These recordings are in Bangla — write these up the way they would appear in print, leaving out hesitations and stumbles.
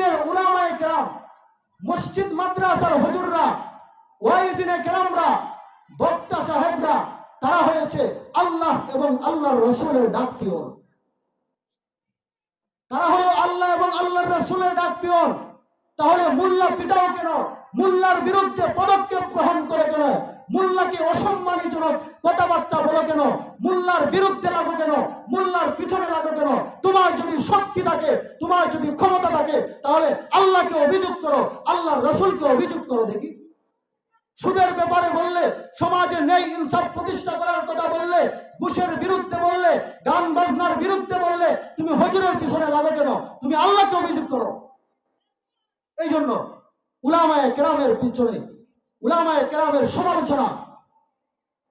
দিনের উলামায়ে কেরাম, মসজিদ মাদ্রাসার হুজুররা, ওয়াইজিনে কেরামরা, বক্তা সাহেবরা, তারা হয়েছে আল্লাহ এবং আল্লাহর রসুলের ডাকপিয়ন। তারা হলো আল্লাহ এবং আল্লাহর রসুলের ডাকপিয়ন। তাহলে মোল্লা পিটাও কেন? মোল্লার বিরুদ্ধে পদক্ষেপ গ্রহণ করে কেন? মোল্লাকে অসম্মানজনক কথাবার্তা বলো কেন? মোল্লার বিরুদ্ধে লাগো কেন? মোল্লার পিছনে লাগো কেন? তোমার যদি শক্তি থাকে, তোমার যদি ক্ষমতা থাকে, তাহলে আল্লাহকে অভিযোগ করো, আল্লাহর রসুলকে অভিযোগ করো দেখি। সুদের ব্যাপারে বললে, সমাজে ন্যায় ইনসাফ প্রতিষ্ঠা করার কথা বললে, ঘুষের বিরুদ্ধে বললে, গান বাজনার বিরুদ্ধে বললে, তুমি হুজুরের পিছনে লাগো কেন? তুমি আল্লাহকে অভিযোগ করো। এই জন্য উলামায়ে কেরামের পিছনে, উলামায়ে কেরামের সমালোচনা,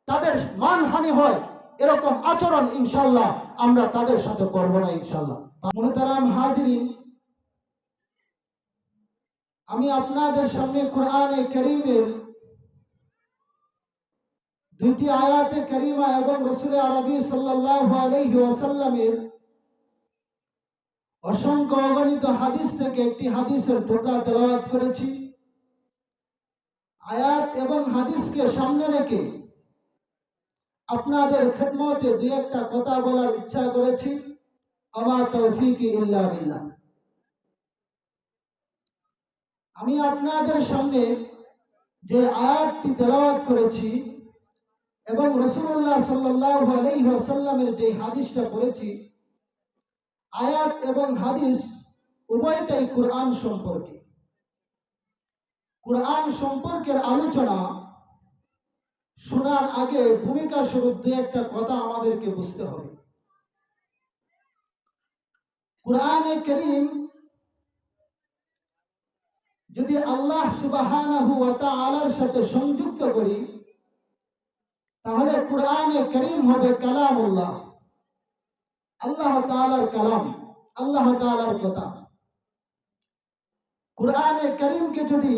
তাদের মানহানি হয়, এরকম আচরণ ইনশাআল্লাহ আমরা তাদের সাথে করব না ইনশাআল্লাহ। মুহতারাম হাজিরিন, আমি আপনাদের সামনে কোরআনে কারীমের দুইটি আয়াতে কারিমা এবং রাসূল আরবি সাল্লাল্লাহু আলাইহি ওয়াসাল্লামের অসংখ্য অগণিত হাদিস থেকে একটি হাদিসের টুকরা তেলাওয়াত করেছি। আয়াত এবং হাদিসকে সামনে রেখে আপনাদের খিদমতে দুই একটা কথা বলার ইচ্ছা করেছি। আমা তৌফিকি ইল্লা বিল্লাহ। আমি আপনাদের সামনে যে আয়াতটি তেলাওয়াত করেছি এবং রাসূলুল্লাহ সাল্লাল্লাহু আলাইহি ওয়াসাল্লামের যে হাদিসটা পড়েছি, আয়াত এবং হাদিস উভয়টাই কুরআন সম্পর্কে। কুরআন সম্পর্কের আলোচনা শোনার আগে ভূমিকা স্বরূপ দুই একটা কথা আমাদেরকে বুঝতে হবে। কুরআনে কারীম যদি আল্লাহ সুবহানাহু ওয়া তাআলার সাথে সংযুক্ত করি, তাহলে কুরআনে কারীম হবে কালামুল্লাহ, আল্লাহ তাআলার কালাম, আল্লাহ তাআলার কথা। কুরআনে কারীমকে যদি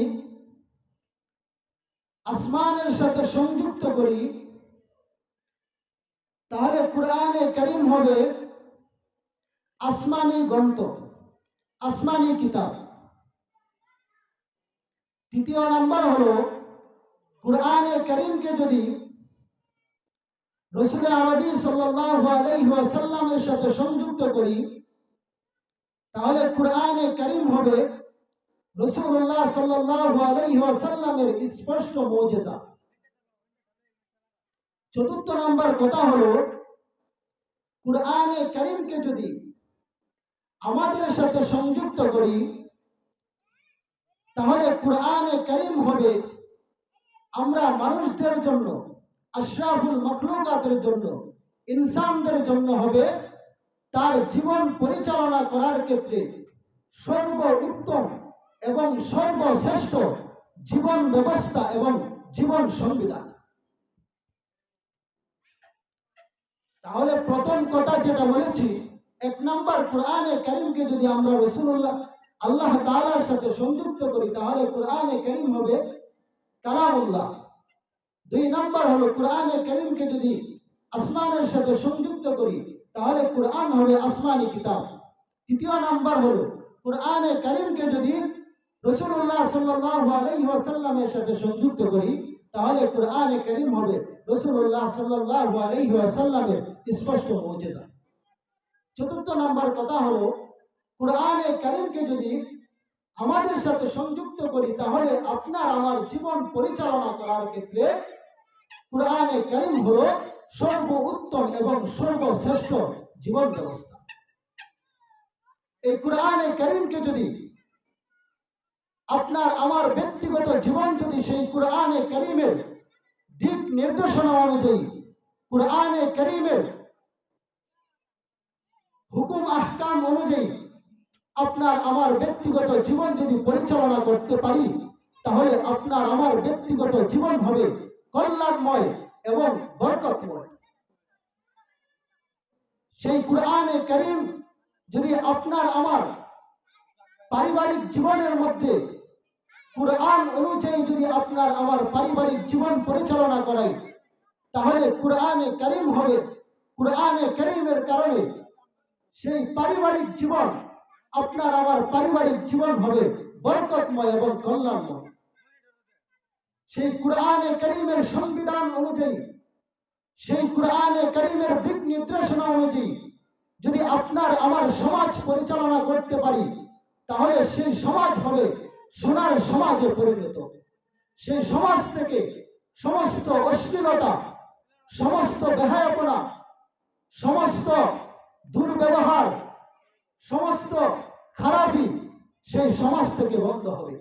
আসমানের সাথে সংযুক্ত করি, তাহলে কুরআনে কারীম হবে আসমানি গ্রন্থ, আসমানি কিতাব। তৃতীয় নাম্বার হলো, কুরআনে কারীমকে যদি রাসূল আরবি সাল্লাল্লাহু আলাইহি ওয়াসাল্লামের সাথে সংযুক্ত করি, তাহলে কুরআনে কারীম হবে রাসূলুল্লাহ সাল্লাল্লাহু আলাইহি ওয়াসাল্লামের স্পষ্ট মুজিজা। চতুর্থ নাম্বার কথা হলো, কুরআনে কারীমকে যদি আমাদের সাথে সংযুক্ত করি, তাহলে কুরআনে কারীম হবে আমরা মানুষদের জন্য, আশরাফুল মাখলুকাতের জন্য, ইনসানদের জন্য হবে তার জীবন পরিচালনা করার ক্ষেত্রে সর্বোত্তম এবং সর্বশ্রেষ্ঠ জীবন ব্যবস্থা এবং জীবন সংবিধান। তাহলে প্রথম কথা যেটা বলেছি, এক নাম্বার কুরআনে কারীমকে যদি আমরা রাসূলুল্লাহ আল্লাহ তাআলার সাথে সংযুক্ত করি, তাহলে কুরআনে কারীম হবে কালামুল্লাহ। দুই নাম্বার হলো, কুরআনে কারীমকে যদি আসমানের সাথে সংযুক্ত করি, তাহলে কুরআন হবে আসমানি কিতাব। তৃতীয় নাম্বার হলো, কুরআনে কারীমকে যদি রাসূলুল্লাহ সাল্লাল্লাহু আলাইহি ওয়াসাল্লামের সাথে সংযুক্ত করি, তাহলে কুরআনে কারীম হবে রাসূলুল্লাহ সাল্লাল্লাহু আলাইহি ওয়াসাল্লামের স্পষ্ট মুজিজা। চতুর্থ নাম্বার কথা হলো, কুরআনে কারীমকে যদি আমাদের সাথে সংযুক্ত করি, তাহলে আপনার আমার জীবন পরিচালনা করার ক্ষেত্রে কুরআনে কারীম হলো সর্বোত্তম এবং সর্বশ্রেষ্ঠ জীবন ব্যবস্থা। এই কুরআনে কারীমকে যদি আপনার আমার ব্যক্তিগত জীবন যদি সেই কুরআনে কারীমের দিক নির্দেশনা অনুযায়ী, কুরআনে কারীমের হুকুম আহকাম অনুযায়ী আপনার আমার ব্যক্তিগত জীবন যদি পরিচালনা করতে পারি, তাহলে আপনার আমার ব্যক্তিগত জীবন হবে কল্যাণময় এবং বরকতময়। সেই কুরআনে কারীম যদি আপনার আমার পারিবারিক জীবনের মধ্যে কুরআন অনুযায়ী যদি আপনার আমার পারিবারিক জীবন পরিচালনা করাই, তাহলে কুরআনে কারীম হবে, কুরআনে কারীমের কারণে সেই পারিবারিক জীবন আপনার আমার পারিবারিক জীবন হবে বরকতময় এবং কল্যাণময়। সেই কুরআনে কারীমের সংবিধান অনুযায়ী, সেই কুরআনে কারীমের দিক নির্দেশনা অনুযায়ী যদি আপনার আমার সমাজ পরিচালনা করতে পারি, তাহলে সেই সমাজ হবে সোনার সমাজে পরিণত। সেই সমাজ থেকে সমস্ত অশ্লীলতা, সমস্ত বেহায়াপনা, সমস্ত দুর্ব্যবহার, সমস্ত খারাপি সেই সমাজ থেকে বন্ধ হবে।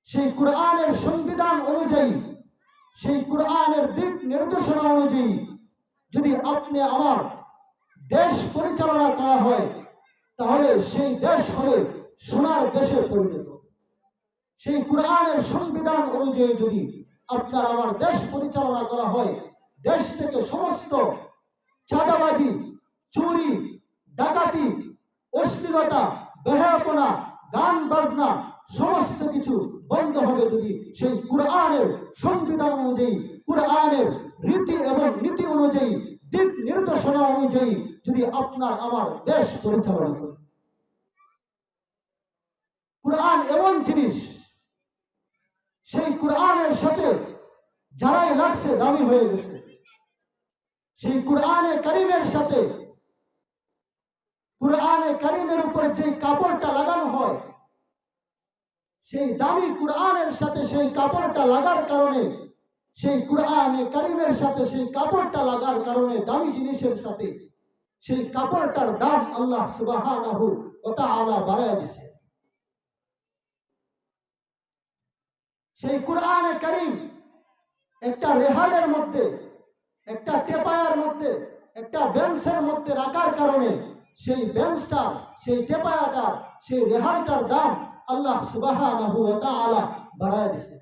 সেই কুরআনের সংবিধান অনুযায়ী, সেই কুরআনের দিক নির্দেশনা অনুযায়ী যদি আপনি আমার দেশ পরিচালনা করা হয়, তাহলে সেই দেশ হবে সোনার দেশে পরিণত। সেই কুরআনের সংবিধান অনুযায়ী যদি আপনার আমার দেশ পরিচালনা করা হয়, দেশ থেকে সমস্ত চাঁদাবাজি, চুরি, ডাকাতি, অশ্লীলতা, বেহায়াপনা, গান বাজনা সমস্ত কিছু বন্ধ হবে যদি সেই কুরআনের সংবিধান অনুযায়ী, কুরআনের রীতি এবং নীতি অনুযায়ী, দিক নির্দেশনা অনুযায়ী যদি আপনার আমার দেশ পরিচালনা করে। কুরআন এমন জিনিস, সেই কুরআনের সাথে যারাই লাগছে দামি হয়ে গেছে। সেই কুরআনে কারীমের সাথে, কুরআনে কারীমের উপরে যে কাপড়টা লাগানো হয়, সেই দামি কুরআনের সাথে সেই কাপড়টা লাগার কারণে, সেই কুরআনে কারীমের সাথে সেই কাপড়টা লাগার কারণে, দামি জিনিসের সাথে সেই কাপড়টার দাম আল্লাহ সুবহানাহু ওয়া তাআলা বাড়ায় দিয়েছে। সেই কুরআনে কারীম একটা রেহালের মধ্যে, একটা টেপায়ার মধ্যে, একটা বেঞ্চের মধ্যে রাখার কারণে সেই বেঞ্চটা, সেই টেপায়াটা, সেই রেহালটার দাম আল্লাহ সুবহানাহু ওয়া তাআলা বাড়ায় দিয়েছে।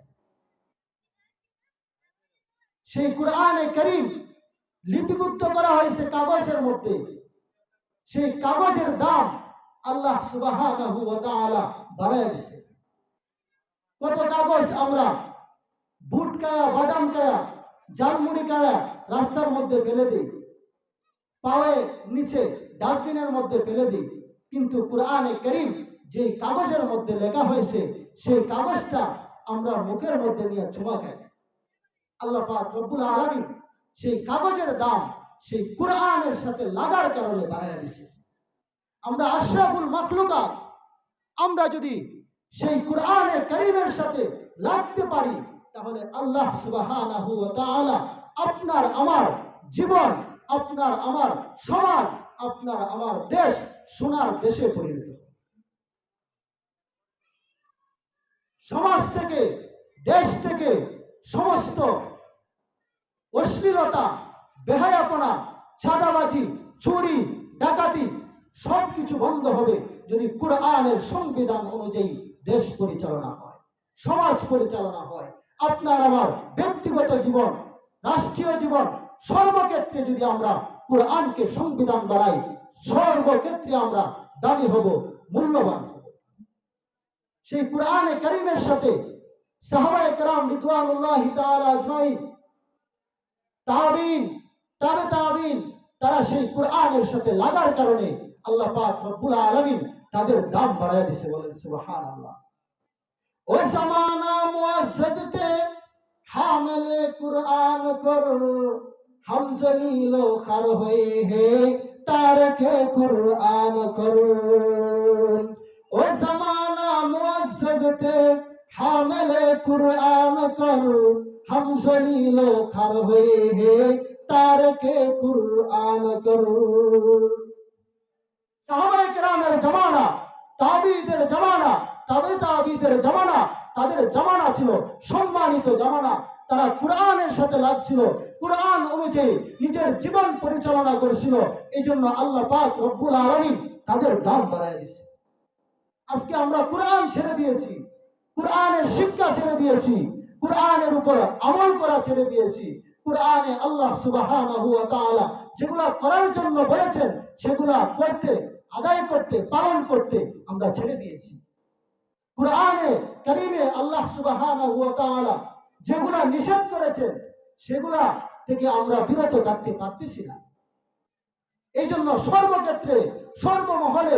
সেই কুরআনে কারীম লিপিবদ্ধ করা হয়েছে কাগজের মধ্যে, সেই কাগজের দাম আল্লাহ সুবহানাহু ওয়া তাআলা বাড়ায় দিয়েছে। কত কাগজ আমরা বুট কায়া, বাদাম কায়া, জালমুড়ি কায়া রাস্তার মধ্যে ফেলে দিই, পায়ে নিচে ডাস্টবিনের মধ্যে ফেলে দিই, কিন্তু কুরআনে কারীম যে কাগজের মধ্যে লেখা হয়েছে সেই কাগজটা আমরা মুখের মধ্যে নিয়ে চুমা খাই। আল্লাহ পাক রব্বুল আলামিন সেই কাগজের দাম সেই কুরআনের সাথে লাগার কারণে বাড়ায়া দিয়েছে। আমরা আশরাফুল মাখলুকাত, আমরা যদি সেই কুরআনে কারীমের সাথে লাগতে পারি, তাহলে আল্লাহ সুবহানাহু ওয়া তাআলা আপনার আমার জীবন, আপনার আমার সমাজ, আপনার আমার দেশ সোনার দেশে পরিণত। সমাজ থেকে, দেশ থেকে সমস্ত অশ্লীলতা, বেহায়াপনা, চাঁদাবাজি, চুরি, ডাকাতি সবকিছু বন্ধ হবে যদি কুরআনের সংবিধান অনুযায়ী দেশ পরিচালনা হয়, সমাজ পরিচালনা হয়। আপনার আমার ব্যক্তিগত জীবন, রাষ্ট্রীয় জীবন, সর্বক্ষেত্রে যদি আমরা কুরআনকে সংবিধান বানাই, সর্বক্ষেত্রে আমরা দামি হব, মূল্যবান হব। সেই কুরআনে কারীমের সাথে সাহাবায়ে কেরাম রিদওয়ানুল্লাহি তাআলা আজমাইন, তাবিন, তাবে তাবিন, তারা সেই কুরআনের সাথে লাগার কারণে আল্লাহ পাক রব্বুল আলামিন তাদের দাম বাড়ায় দিয়েছে। বলেন সুবহানাল্লাহ। ও জামানা মুআজ্জাজতে হামিলে কুরআন কর, हम जलीलो खर हुए हैं तारके कुरआन करो। ओ जमाना मुअज्जज़ते हामिले कुरआन करो, हम जलीलो खर हुए हैं तारके कुरआन करो। সাহাবায়ে কেরামের জামানা, তাবিঈদের জামানা, তাবে তাবিঈদের জামানা, তাদের জামানা ছিল সম্মানিত জামানা। তারা কুরআনের সাথে লাগছিল, কুরআন অনুযায়ী নিজের জীবন পরিচালনা করেছিল। এই জন্য আল্লাহ পাক রব্বুল আলামিন তাদের দাম বাড়ায় দিয়েছে। আজকে আমরা কুরআন ছেড়ে দিয়েছি, কুরআনের শিক্ষা ছেড়ে দিয়েছি, কুরআনের উপর আমল করা ছেড়ে দিয়েছি। কুরআনে আল্লাহ সুবহানাহু ওয়া তাআলা যেগুলা করার জন্য বলেছেন সেগুলা করতে, আদায় করতে, পালন করতে আমরা ছেড়ে দিয়েছি। কুরআনে কারীমে আল্লাহ সুবহানাহু ওয়া তাআলা যেগুলা নিষেধ করেছেন সেগুলা থেকে আমরা বিরত থাকতে পারতেছি না। এই জন্য সর্বক্ষেত্রে, সর্বমহলে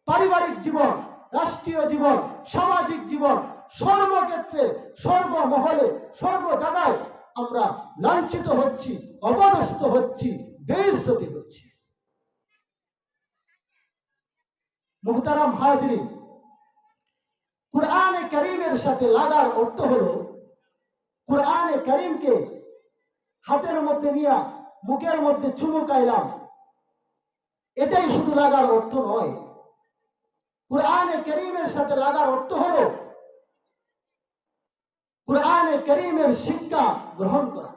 পারিবারিক জীবন, রাষ্ট্রীয় জীবন, সামাজিক জীবন, সর্বক্ষেত্রে, সর্বমহলে, সর্ব জায়গায় আমরা লাঞ্ছিত হচ্ছি, অপদস্থ হচ্ছি, বেইজ্জতি হচ্ছি। মুহতারাম হাজরিন, কুরআনে কারীমের সাথে লাগার অর্থ হলো কুরআনে কারীমকে হাতের মধ্যে নিয়ে মুখের মধ্যে চুমুকাইলাম, এটাই শুধু লাগার অর্থ নয়। কুরআনে কারীমের সাথে লাগার অর্থ হলো কুরআনে কারীমের শিক্ষা গ্রহণ করা,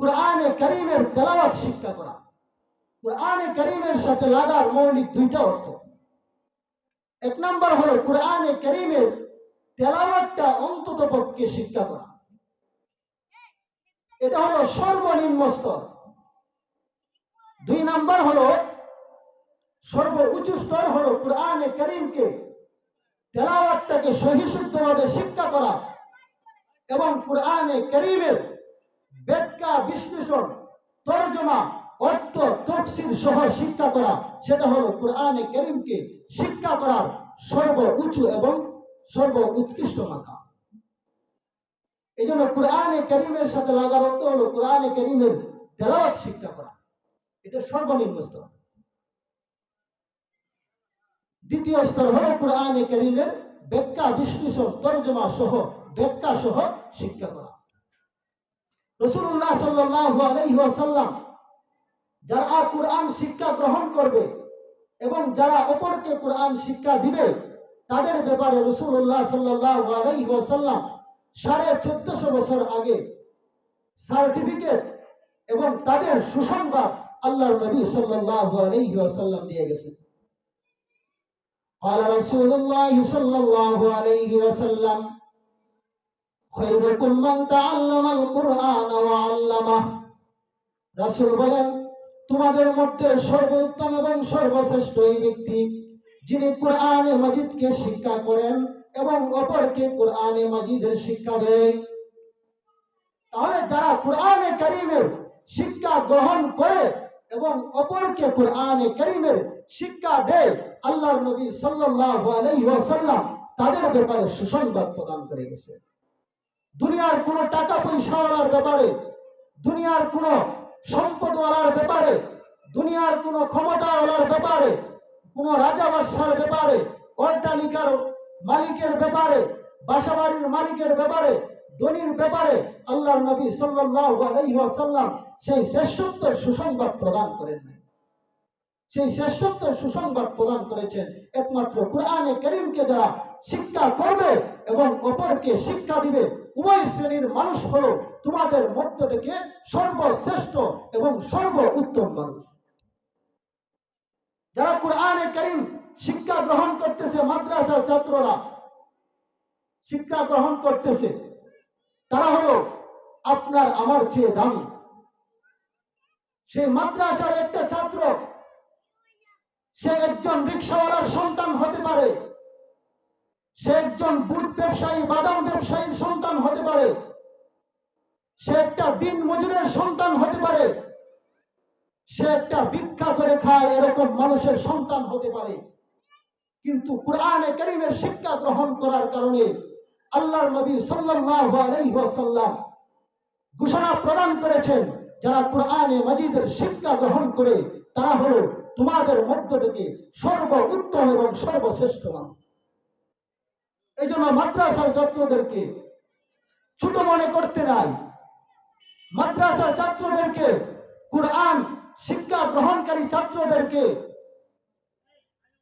কুরআনে কারীমের তেলাওয়াত শিক্ষা করা। কুরআনে কারীমের সাথে লাগার মৌলিক দুইটা অর্থ। এক নম্বর হলো কুরআনে কারীমের তেলাওয়াতটা অন্ততপক্ষে শিক্ষা করা, এটা হলো সর্বনিম্ন স্তর। দুই নম্বর হলো সর্ব উঁচু স্তর হলো কুরআনে কারীমকে তেলাওয়াতটাকে সহিশুদ্ধভাবে শিক্ষা করা এবং কুরআনে কারীমের ব্যাখ্যা, বিশ্লেষণ, তরজমা, অর্থ, তাফসীর সহ শিক্ষা করা। সেটা হলো কুরআনে কারীমকে শিক্ষা করার সর্ব উঁচু এবং সর্ব উৎকৃষ্ট মাকাম। এই জন্য কুরআনে কারীমের সাথে লাগার অর্থ হলো কুরআনে কারীমের তেলাওয়াত শিক্ষা করা, এটা সর্বনিম্ন স্তর। দ্বিতীয় স্তর হলো কুরআনে কারীমের ব্যাখ্যা, বিশ্লেষণ, তরজমা সহ ব্যাখ্যা সহ শিক্ষা করা। রাসূলুল্লাহ সাল্লাল্লাহু আলাইহি ওয়াসাল্লাম যারা কুরআন শিক্ষা গ্রহণ করবে এবং যারা অপরকে কুরআন শিক্ষা দিবে তাদের ব্যাপারে রাসূলুল্লাহ সাল্লাল্লাহু আলাইহি ওয়াসাল্লাম 1450 বছর আগে সার্টিফিকেট এবং তাদের সুসংবাদ আল্লাহর নবী সাল্লাল্লাহু আলাইহি ওয়াসাল্লাম দিয়ে গেছেন। قال رسول الله صلى الله عليه وسلم خيركم من تعلم القرآن وعلمه। রাসূল বলেন, তোমাদের মধ্যে সর্বোত্তম এবং সর্বশ্রেষ্ঠ এই ব্যক্তি যিনি কুরআনে মাজিদকে শিক্ষা করেন এবং অপরকে কুরআনে মাজিদের শিক্ষা দেয়। তাহলে যারা কুরআনে কারীমের শিক্ষা গ্রহণ করে এবং অপরকে কুরআনে কারীমের শিক্ষা দেয়, আল্লাহর নবী সাল্লাল্লাহু আলাইহি ওয়াসাল্লাম তাদের ব্যাপারে সুসংবাদ প্রদান করে গেছে। দুনিয়ার কোন টাকা পয়সাওয়ালার ব্যাপারে, দুনিয়ার কোন সম্পদওয়ালার ব্যাপারে, দুনিয়ার কোন ক্ষমতাওয়ালার ব্যাপারে, কোন রাজা বাদশার ব্যাপারে, অট্টালিকার মালিকের ব্যাপারে, বাসাবাড়ির মালিকের ব্যাপারে, ধনীর ব্যাপারে আল্লাহর নবী সাল্লাল্লাহু আলাইহি ওয়াসাল্লাম সেই শ্রেষ্ঠত্বের সুসংবাদ প্রদান করেন নাই। সেই শ্রেষ্ঠত্বের সুসংবাদ প্রদান করেছেন একমাত্র কুরআনে কারীমকে যারা শিক্ষা করবে এবং অপরকে শিক্ষা দিবে, উভয় শ্রেণীর মানুষ হলো তোমাদের মধ্য থেকে সর্বশ্রেষ্ঠ এবং সর্ব উত্তম মানুষ। যারা কুরআনে কারীম শিক্ষা গ্রহণ করতেছে, মাদ্রাসার ছাত্ররা শিক্ষা গ্রহণ করতেছে, তারা হলো আপনার আমার চেয়ে দামি। সেই মাদ্রাসার একটা ছাত্র সে একজন রিকশাওয়ালার সন্তান হতে পারে, সে একজন বুট ব্যবসায়ী, বাদাম ব্যবসায়ীর সন্তান হতে পারে, সে একটা দিন মজুরের সন্তান হতে পারে, সে একটা ভিক্ষা করে খায় এরকম মানুষের সন্তান হতে পারে। কিন্তু কুরআনে কারীমের শিক্ষা গ্রহণ করার কারণে আল্লাহর নবী সাল্লাল্লাহু আলাইহি ওয়াসাল্লাম ঘোষণা প্রদান করেছেন, যারা কুরআনে মাজিদের শিক্ষা গ্রহণ করে তারা হলো তোমাদের মধ্য থেকে সর্ব উত্তম এবং সর্বশ্রেষ্ঠ মানুষ। এই জন্য মাদ্রাসার ছাত্রদেরকে ছোট মনে করতে নাই। মাদ্রাসার ছাত্রদেরকে, কুরআন শিক্ষা গ্রহণকারী ছাত্রদেরকে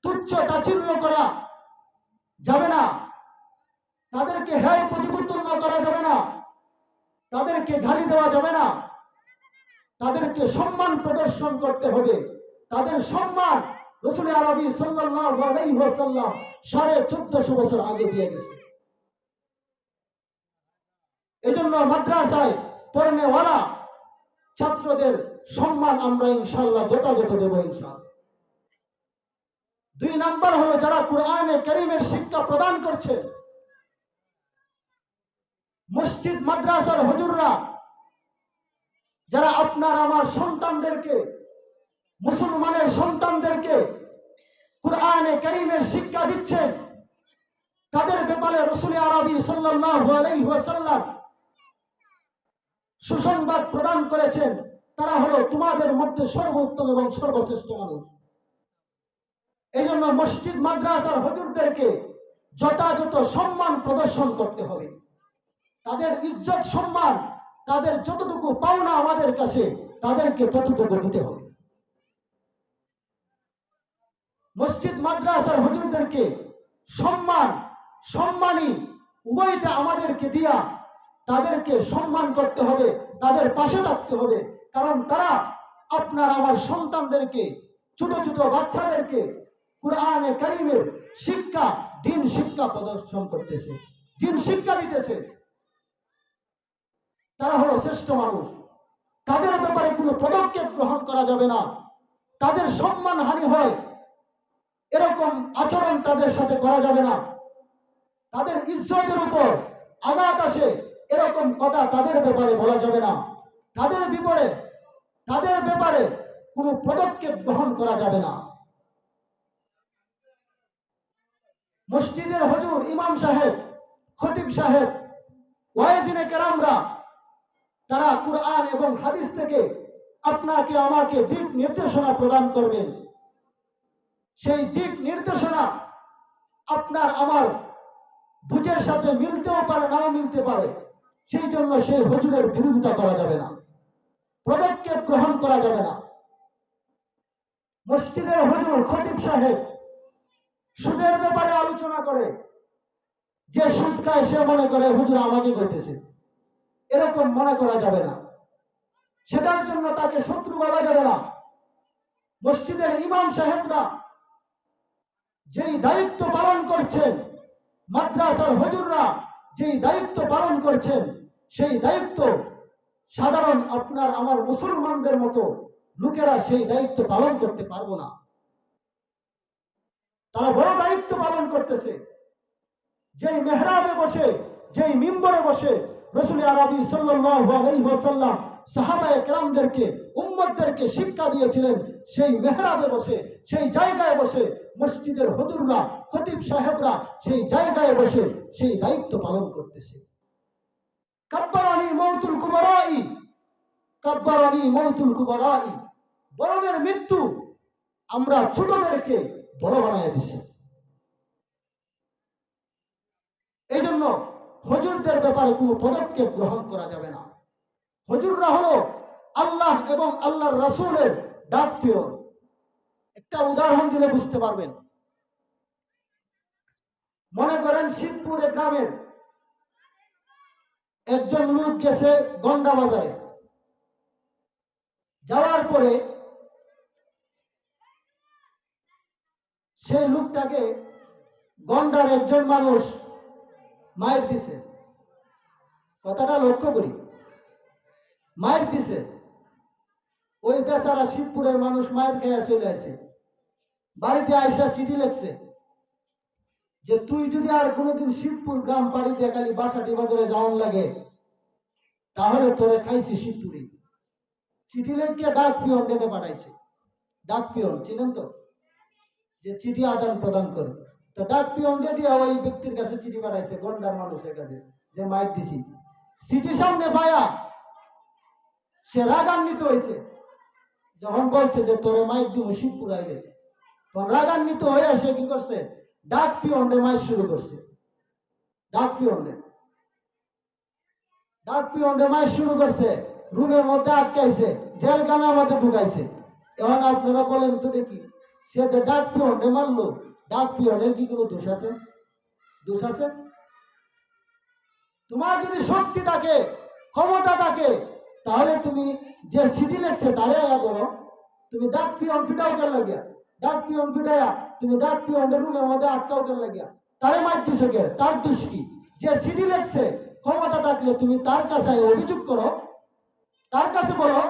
তুচ্ছ তাচ্ছিল্য করা যাবে না, তাদেরকে হেয় প্রতিপন্ন করা যাবে না, তাদেরকে গালি দেওয়া যাবে না, তাদেরকে সম্মান প্রদর্শন করতে হবে। তাদের সম্মান রাসূল আরবি সাল্লাল্লাহু আলাইহি ওয়াসাল্লাম 1450 বছর আগে দিয়ে গেছে। এজন্য মাদ্রাসায় পড়নেওয়ালা ছাত্রদের সম্মান আমরা ইনশাআল্লাহ যথাযথ দেব ইনশাআল্লাহ। 2 নাম্বার হলো যারা কুরআনে কারীমের শিক্ষা প্রদান করছে, মসজিদ মাদ্রাসার হুজুররা যারা আপনার আমার সন্তানদেরকে, মুসলমানের সন্তানদেরকে কুরআনে কারীমের শিক্ষা দিচ্ছেন, তাদের ব্যাপারে রাসূল আরবি সাল্লাল্লাহু আলাইহি ওয়াসাল্লাম সুসংবাদ প্রদান করেছেন, তারা হলো তোমাদের মধ্যে সর্বোত্তম এবং সর্বশ্রেষ্ঠ মানুষ। এই জন্য মসজিদ মাদ্রাসার হুজুরদেরকে যথাযথ সম্মান প্রদর্শন করতে হবে। তাদের ইজ্জত সম্মান, তাদের যতটুকু পাওনা আমাদের কাছে, তাদেরকে ততটুকু দিতে হবে। মসজিদ মাদ্রাসার হুজুরদেরকে সম্মানী উভয়টা আমাদেরকে দিয়া তাদেরকে সম্মান করতে হবে, তাদের পাশে থাকতে হবে। কারণ তারা আপনার আমার সন্তানদেরকে, ছোট ছোট বাচ্চাদেরকে কুরআনে কারীমের শিক্ষা, দিন শিক্ষা প্রদর্শন করতেছে, দিন শিক্ষা দিতেছে। তারা হলো শ্রেষ্ঠ মানুষ, তাদের ব্যাপারে কোনো পদক্ষেপ গ্রহণ করা যাবে না। তাদের সম্মান হানি হয় এরকম আচরণ তাদের সাথে করা যাবে না। তাদের ইজ্জতের উপর আঘাত আসে এরকম কথা তাদের ব্যাপারে বলা যাবে না। তাদের ব্যাপারে কোনো পদক্ষেপ গ্রহণ করা যাবে না। মসজিদের হুজুর, ইমাম সাহেব, খতিব সাহেব, ওয়াইজিনে কেরামরা তারা কুরআন এবং হাদিস থেকে আপনাকে আমাকে দিক নির্দেশনা প্রদান করবেন। সেই দিক নির্দেশনা আপনার আমার বুঝের সাথে মিলতেও পারে, নাও মিলতে পারে। সেই জন্য সেই হুজুরের বিরোধিতা করা যাবে না, পদক্ষেপ গ্রহণ করা যাবে না। মসজিদের হুজুর, খতিব সাহেব সুদের ব্যাপারে আলোচনা করে, যে সুদ খায় সে মনে করে হুজুর আমাকে কইতেছে, এরকম মনে করা যাবে না। সেটার জন্য তাকে শত্রু বলা যাবে না। মসজিদের ইমাম সাহেবরা যেই দায়িত্ব পালন করছেন, মাদ্রাসার হুজুররা যেই দায়িত্ব পালন করছেন, সেই দায়িত্ব সাধারণ আপনার আমার মুসলমানদের মতো লোকেরা সেই দায়িত্ব পালন করতে পারবো না। তারা বড় দায়িত্ব পালন করতেছে। যেই মেহরাবে বসে, যেই মিম্বরে বসে রাসূল আরবি সাল্লাল্লাহু আলাইহি ওয়াসাল্লাম সাহাবায়ে কেরামদেরকে, উম্মতদেরকে শিক্ষা দিয়েছিলেন, সেই মেহরাবে বসে, সেই জায়গায় বসে মসজিদের হুজুররা, খতিব সাহেবরা সেই জায়গায় বসে সেই দায়িত্ব পালন করতেছে। কাব্বারানি মাউতুল কুবরাই, কাব্বারানি মাউতুল কুবরাই, বড়দের মৃত্যু আমরা ছোটদেরকে বড় বানায় দিছি। এই জন্য হুজুরদের ব্যাপারে কোনো পদক্ষেপ গ্রহণ করা যাবে না। হুজুররা হলো আল্লাহ এবং আল্লাহর রাসূলের ডাক পিয়ন। একটা উদাহরণ দিলে বুঝতে পারবেন। মনে করেন শিবপুরে গ্রামের একজন লোক গেছে গন্ডা বাজারে, যাওয়ার পরে সেই লোকটাকে গন্ডার একজন মানুষ মায়ের দিছে। কথাটা লক্ষ্য করি, মায়ের দিছে। ওই বেচারা শিবপুরের মানুষ মায়ের খেয়ে চলে আসে, বাড়িতে আইসা চিঠি লিখছে যে তুই যদি আর কোনোদিন শিবপুর গ্রাম পাড়ি দিয়ে খালি বাসাটি বাজারে যাওয়ান লাগে, তাহলে তোরে খাইছি শিবপুরি। চিঠি লিখে ডাক পিয়ন ডেকে পাঠাইছে। ডাক পিয়ন চিনেন তো, যে চিঠি আদান প্রদান করে। তো ডাক পিয়ন দিয়ে ওই ব্যক্তির কাছে চিঠি পাঠাইছে, গন্ডার মানুষের কাছে, যে মাইর দিছি। চিঠি সামনে পায়া সে রাগান্বিত হয়েছে। যখন বলছে যে তোরে মাইর দিব শিবপুর আইলে, তখন রাগান্বিত হয়ে সে কি করছে, ডাক পিয়নডে মাইর শুরু করছে। ডাক পিয়নডে মাইর শুরু করছে, রুমের মধ্যে আটকাইছে, জেলখানার মধ্যে ঢুকাইছে। এখন আপনারা বলেন তো দেখি, সে যে ডাক পিয়নডে মারলো, ডাক পিয়নের কি কোনো দোষ আছে? দোষ আছে? তোমার যদি শক্তি থাকে, ক্ষমতা থাকে, তাহলে তুমি যে চিঠি লেখছে তারে আয়া ধরো। তুমি ডাক পিয়ন ফিটাও কেন লাগিয়া, ডাক পিয়ন ফিটাইয়া তুমি ডাক পিয়নের রুমের মধ্যে আটকাও কেন লাগিয়া, তারে মার দিছো কে? তার দোষ কি? যে চিঠি লেখছে ক্ষমতা থাকলে তুমি তার কাছে অভিযোগ করো, তার কাছে বলো